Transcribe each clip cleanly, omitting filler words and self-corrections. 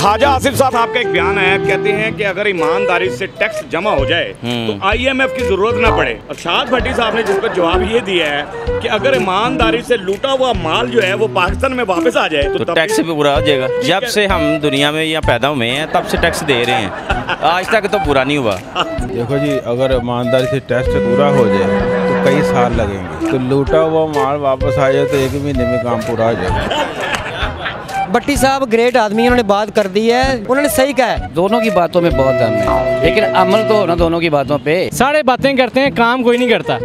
ख्वाजा आसिफ साहब, आपका एक बयान है, कहते हैं कि अगर ईमानदारी से टैक्स जमा हो जाए तो IMF की जरूरत ना पड़े। और शाद भट्टी साहब ने जिस पर जवाब ये दिया है कि अगर ईमानदारी से लूटा हुआ माल जो है वो पाकिस्तान में वापस आ जाए तो टैक्स भी पूरा हो जाएगा। जब से हम दुनिया में या पैदा हुए हैं तब से टैक्स दे रहे हैं, आज तक तो पूरा नहीं हुआ। देखो जी, अगर ईमानदारी से टैक्स पूरा हो जाए तो कई साल लगेंगे, तो लूटा हुआ माल वापस आ जाए तो 1 महीने में काम पूरा हो जाएगा। भट्टी साहब ग्रेट आदमी, उन्होंने बात कर दी है, उन्होंने सही कहा है। दोनों की बातों में बहुत दम है, लेकिन अमल तो होना दोनों की बातों पे। सारे बातें करते हैं, काम कोई नहीं करता।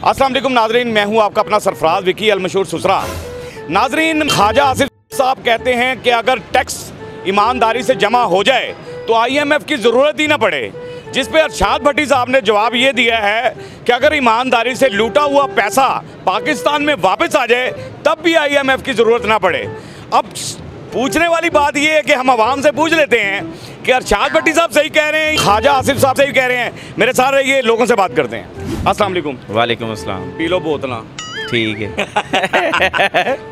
अस्सलाम वालेकुम नाजरीन, मैं हूं आपका अपना सरफराज विकी अल मशहूर सुसरा। नाजरीन, ख्वाजा आसिफ साहब कहते हैं कि अगर टैक्स ईमानदारी से जमा हो जाए तो IMF की ज़रूरत ही ना पड़े, जिस पे अरशाद भट्टी साहब ने जवाब ये दिया है कि अगर ईमानदारी से लूटा हुआ पैसा पाकिस्तान में वापस आ जाए तब भी IMF की ज़रूरत ना पड़े। अब पूछने वाली बात ये है कि हम आवाम से पूछ लेते हैं कि अरशाद भट्टी साहब सही कह रहे हैं, ख्वाजा आसिफ साहब सही कह रहे हैं। मेरे साथ रहिए, लोगों से बात करते हैं। अस्सलाम वालेकुम। वालेकुम अस्सलाम। पी लो बोतला। ठीक है।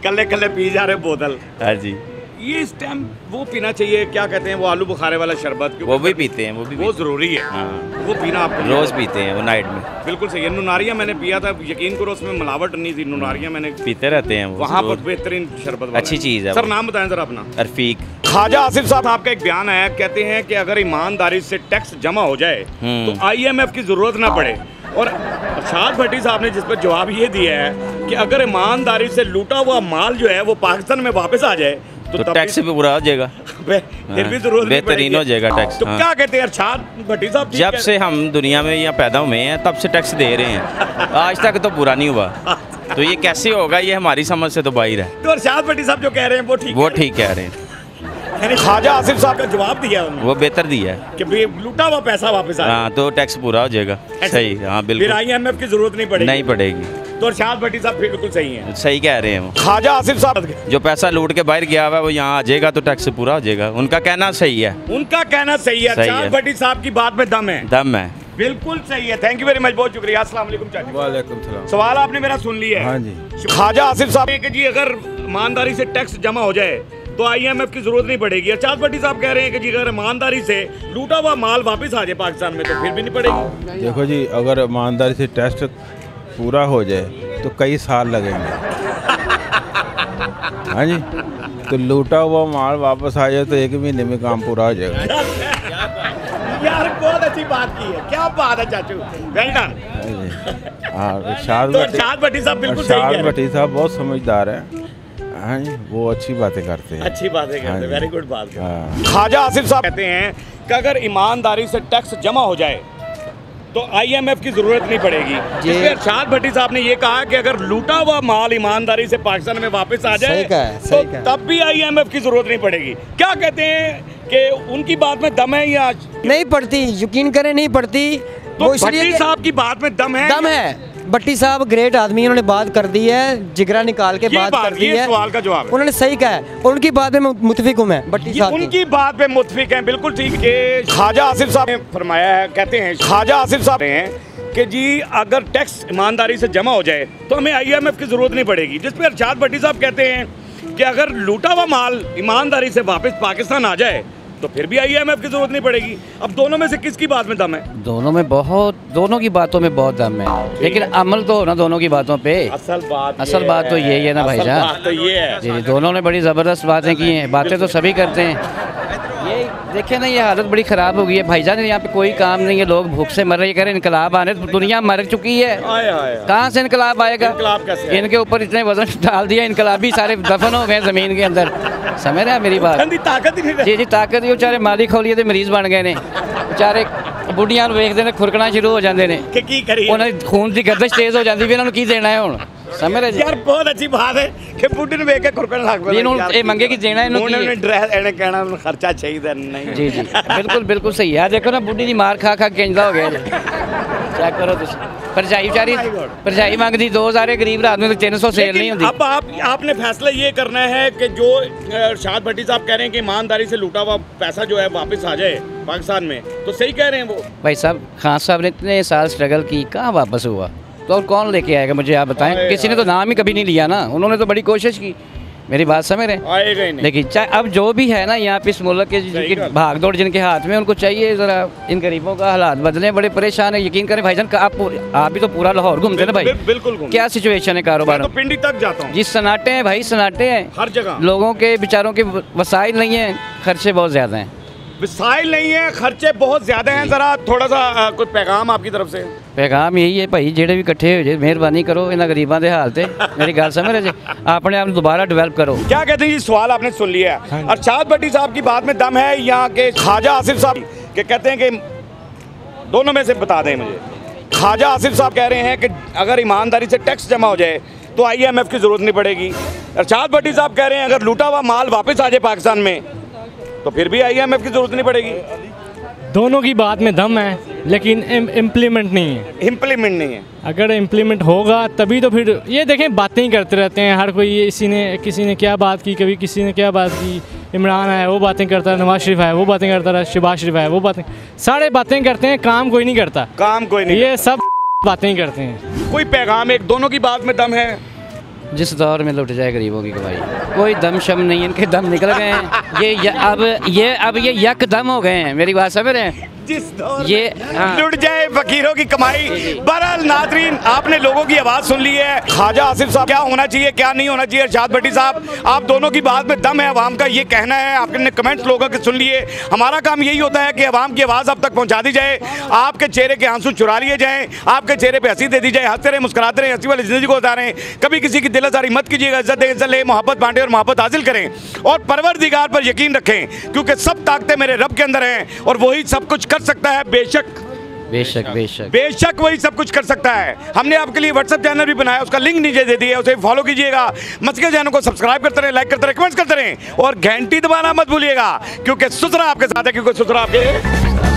कल्ले कल्ले पी जा रहे बोतल। हाँ जी, ये इस टाइम वो पीना चाहिए, क्या कहते हैं वो आलू बुखारे वाला शरबत, वो भी पीते हैं, वो ज़रूरी है। हाँ, वो पीना आप रोज़ पीते हैं वो नाइट में। बिल्कुल सही है। नुनारिया मैंने पिया था, यकीन करो उसमें मिलावट नहीं थी। नुनारिया मैंने पीते रहते हैं, वहाँ पर बेहतरीन शरबत, अच्छी चीज़ है। सर नाम बताएं सर अपना। रफीक। ख्वाजा आसिफ साहब, आपका एक बयान है, कहते हैं कि अगर ईमानदारी से टैक्स जमा हो जाए तो IMF की ज़रूरत ना पड़े। और शाद भट्टी साहब ने जिस पर जवाब ये दिया है कि अगर ईमानदारी से लूटा हुआ माल जो है वो पाकिस्तान में वापस आ जाए तो टैक्स भी पूरा हो जाएगा, फिर भी जरूरत बेहतरीन हो जाएगा टैक्स। तो क्या कहते हैं अरशाद भट्टी साहब? जब से हम दुनिया में या पैदा हुए हैं तब से टैक्स दे रहे हैं, आज तक तो पूरा नहीं हुआ। तो ये कैसे होगा, ये हमारी समझ से तो बाहर है। तो अरशाद भट्टी साहब जो कह रहे हैं वो ठीक कह रहे हैं। ख्वाजा आसिफ साहब का जवाब दिया उन्होंने, वो बेहतर दिया है कि लूटा हुआ पैसा वापस आ। हाँ, तो टैक्स पूरा हो जाएगा। सही, हाँ बिल्कुल। फिर IMF की जरूरत नहीं पड़ेगी। तो अरशाद भट्टी साहब बिल्कुल सही हैं, सही कह रहे हैं वो। ख्वाजा आसिफ साहब जो पैसा लूट के बाहर गया हुआ है वो यहाँ आ जाएगा तो टैक्स पूरा हो जाएगा, उनका कहना सही है। उनका कहना सही है। अरशाद भट्टी साहब की बात में दम है। बिल्कुल सही है। थैंक यू वेरी मच, बहुत शुक्रिया। अस्सलाम वालेकुम चाचा। वालेकुम सलाम। सवाल आपने मेरा सुन लिया है। हाँ जी। ख्वाजा आसिफ साहब कि जी अगर ईमानदारी से टैक्स जमा हो जाए तो IMF की जरूरत नहीं पड़ेगी। अरशाद भट्टी साहब कह रहे हैं कि जी अगर ईमानदारी से लूटा हुआ माल वापस आ जाए पाकिस्तान में तो फिर भी नहीं पड़ेगी। देखो जी, अगर ईमानदारी से टैक्स पूरा हो जाए तो कई साल लगेंगे। हाँ जी, तो लूटा हुआ माल वापस आ जाए तो 1 महीने में काम पूरा हो जाएगा। यार बहुत अच्छी बात की है, क्या बात है चाचू, वेल डन। हाँ, अरशाद भट्टी साहब बिल्कुल सही कह रहे हैं। भट्टी साहब बहुत समझदार हैं। हाँ जी, वो अच्छी बातें करते हैं। अच्छी बातें करते हैं, वेरी गुड बात। ख्वाजा आसिफ साहब कहते हैं कि अगर ईमानदारी से टैक्स जमा हो जाए तो IMF की जरूरत नहीं पड़ेगी। जिसमें अरशाद भट्टी साहब ने ये कहा कि अगर लूटा हुआ माल ईमानदारी से पाकिस्तान में वापस आ जाए तो तब भी IMF की जरूरत नहीं पड़ेगी। क्या कहते हैं कि उनकी बात में दम है या नहीं पड़ती? यकीन करें, नहीं पड़ती। तो भट्टी साहब की बात में दम है। भट्टी साहब ग्रेट आदमी, उन्होंने बात कर दी है, जिगरा निकाल के बात कर दी है। सवाल का जवाब उन्होंने सही कहा है, उनकी बात में मुतफिक हूं मैं। भट्टी साहब उनकी बात पे मुतफिक हैं, बिल्कुल ठीक है। ख्वाजा आसिफ साहब ने फरमाया है, कहते हैं ख्वाजा आसिफ साहब हैं कि जी अगर टैक्स ईमानदारी से जमा हो जाए तो हमें IMF की जरूरत नहीं पड़ेगी। जिस पे अरशाद भट्टी साहब कहते हैं कि अगर लूटा हुआ माल ईमानदारी से वापस पाकिस्तान आ जाए तो फिर भी IMF की जरूरत नहीं पड़ेगी। अब दोनों में से किसकी बात में दम है? दोनों की बातों में बहुत दम है, लेकिन अमल तो होना दोनों की बातों पे। असल बात तो यही है ना भाईजान। तो ये है जी, दोनों ने बड़ी ज़बरदस्त बातें की हैं। बातें तो सभी करते हैं। ये देखें ना, ये हालत बड़ी ख़राब हो गई है भाईजान। यहाँ पे कोई काम नहीं है, लोग भूख से मर रहे हैं। इनकलाब आने, दुनिया मर चुकी है, कहाँ से इनकलाब आएगा? इनके ऊपर इतने वजन डाल दिया, इनकलाबी सारे दफन हो गए ज़मीन के अंदर। समझ रहे हैं मेरी बात? जी, ताकत ही बेचारे माली खोलिए तो मरीज बन गए ने। बेचारे बुढ़िया वेखते हैं खुरकना शुरू हो जाते हैं, उन्होंने खून की गर्दिश तेज़ हो जाती, फिर उन्होंने की देना है हुण? समझ रहे यार, बहुत अच्छी बात है कि बुढ़ी ने वेख के खुरकन लग पे मंगे की देना है, कहना खर्चा चाहिए नहीं। जी बिल्कुल सही है। देखो ना, बुढ़ी की मार खा केंदा हो गया। चेक करो तुम, भरजाई मंगदी 2000, गरीब रात में 300 सेल नहीं होती। अब आपने फैसला ये करना है कि जो अरशाद भट्टी साहब कह रहे हैं कि ईमानदारी से लूटा हुआ पैसा जो है वापस आ जाए पाकिस्तान में, तो सही कह रहे हैं वो भाई साहब। खान साहब ने इतने साल स्ट्रगल की, कहाँ वापस हुआ? तो और कौन लेके आएगा मुझे आप बताएं? किसी ने तो नाम ही कभी नहीं लिया ना। उन्होंने तो बड़ी कोशिश की, मेरी बात समझ रहे हैं? आएगा ही नहीं। लेकिन चाहे अब जो भी है ना यहाँ पे इस मुल्क के जिनकी भाग दौड़ जिनके हाथ में, उनको चाहिए ज़रा इन गरीबों का हालात बदलें। बड़े परेशान है, यकीन करें भाईजान का आप भी तो पूरा लाहौर घूमते हैं ना भाई, बिल्कुल घूमते। क्या सिचुएशन है कारोबार मैं तो पिंडी तक जाता हूँ। जी सन्नाटे हैं भाई, सन्नाटे हैं हर जगह। लोगों के बेचारों के वसाइल नहीं हैं, खर्चे बहुत ज़्यादा हैं। वसाइल नहीं है, खर्चे बहुत ज्यादा हैं। जरा थोड़ा सा कोई पैगाम आपकी तरफ से? पैगाम यही है भाई, जेड़े भी इकट्ठे हो जाए मेहरबानी करो इन्होंने गरीबों के हाल से, मेरी गल समझ रहे जी, अपने आप दोबारा डेवलप करो। क्या कहते हैं जी, सवाल आपने सुन लिया है। अरशाद भट्टी साहब की बात में दम है, यहाँ के ख्वाजा आसिफ साहब के कहते हैं कि दोनों में से बता दें मुझे। ख्वाजा आसिफ साहब कह रहे हैं कि अगर ईमानदारी से टैक्स जमा हो जाए तो IMF की ज़रूरत नहीं पड़ेगी। अरशाद भट्टी साहब कह रहे हैं अगर लूटा हुआ माल वापस आ जाए पाकिस्तान में तो फिर भी IMF की ज़रूरत नहीं पड़ेगी। दोनों की बात में दम है, लेकिन इम्प्लीमेंट नहीं है। इम्प्लीमेंट नहीं है। अगर इम्प्लीमेंट होगा तभी तो फिर ये देखें, बातें ही करते रहते हैं हर कोई। ये किसी ने क्या बात की, कभी किसी ने क्या बात की, इमरान है वो बातें करता है, नवाज शरीफ है वो बातें करता है, शहबाज शरीफ है वो बातें, सारे बातें करते हैं, काम कोई नहीं करता। काम कोई नहीं, ये सब बातें ही करते हैं। कोई पैगाम एक दोनों की बात में दम है? जिस दौर में लुट जाए गरीबों की कमाई, कोई दम शम नहीं, इनके दम निकल गए हैं। अब ये यकदम हो गए हैं, मेरी बात समझ रहे हैं? जिस दौर ये लुट जाए फकीरों की कमाई। बहरहाल नाजरीन, आपने लोगों की आवाज़ सुन ली है। ख्वाजा आसिफ साहब क्या होना चाहिए क्या नहीं होना चाहिए, अरशाद भट्टी साहब आप दोनों की बात में दम है, अवाम का ये कहना है। आपने कमेंट्स लोगों के सुन लिए। हमारा काम यही होता है कि अवाम की आवाज़ अब तक पहुँचा दी जाए, आपके चेहरे के आंसू चुरा लिए जाएँ, आपके चेहरे पर हंसी दे दी जाए, हंसते रहे मुस्कुराते रहे, हंसी वाली ज़िंदगी को उतारें। कभी किसी की दिलआज़ारी मत कीजिएगा, इज्जत दें, इज्जत लें, मोहब्बत बांटें और मोहब्बत हासिल करें और परवरदिगार पर यकीन रखें, क्योंकि सब ताकतें मेरे रब के अंदर हैं और वही सब कुछ कर सकता है। बेशक वही सब कुछ कर सकता है। हमने आपके लिए व्हाट्सएप चैनल भी बनाया, उसका लिंक नीचे दे दिया, उसे फॉलो कीजिएगा। मस्के चैनल को सब्सक्राइब करते रहें, लाइक करते रहें, कमेंट्स करते रहें और घंटी दबाना मत भूलिएगा, क्योंकि सुसरा आपके साथ है, क्योंकि सुसरा आपके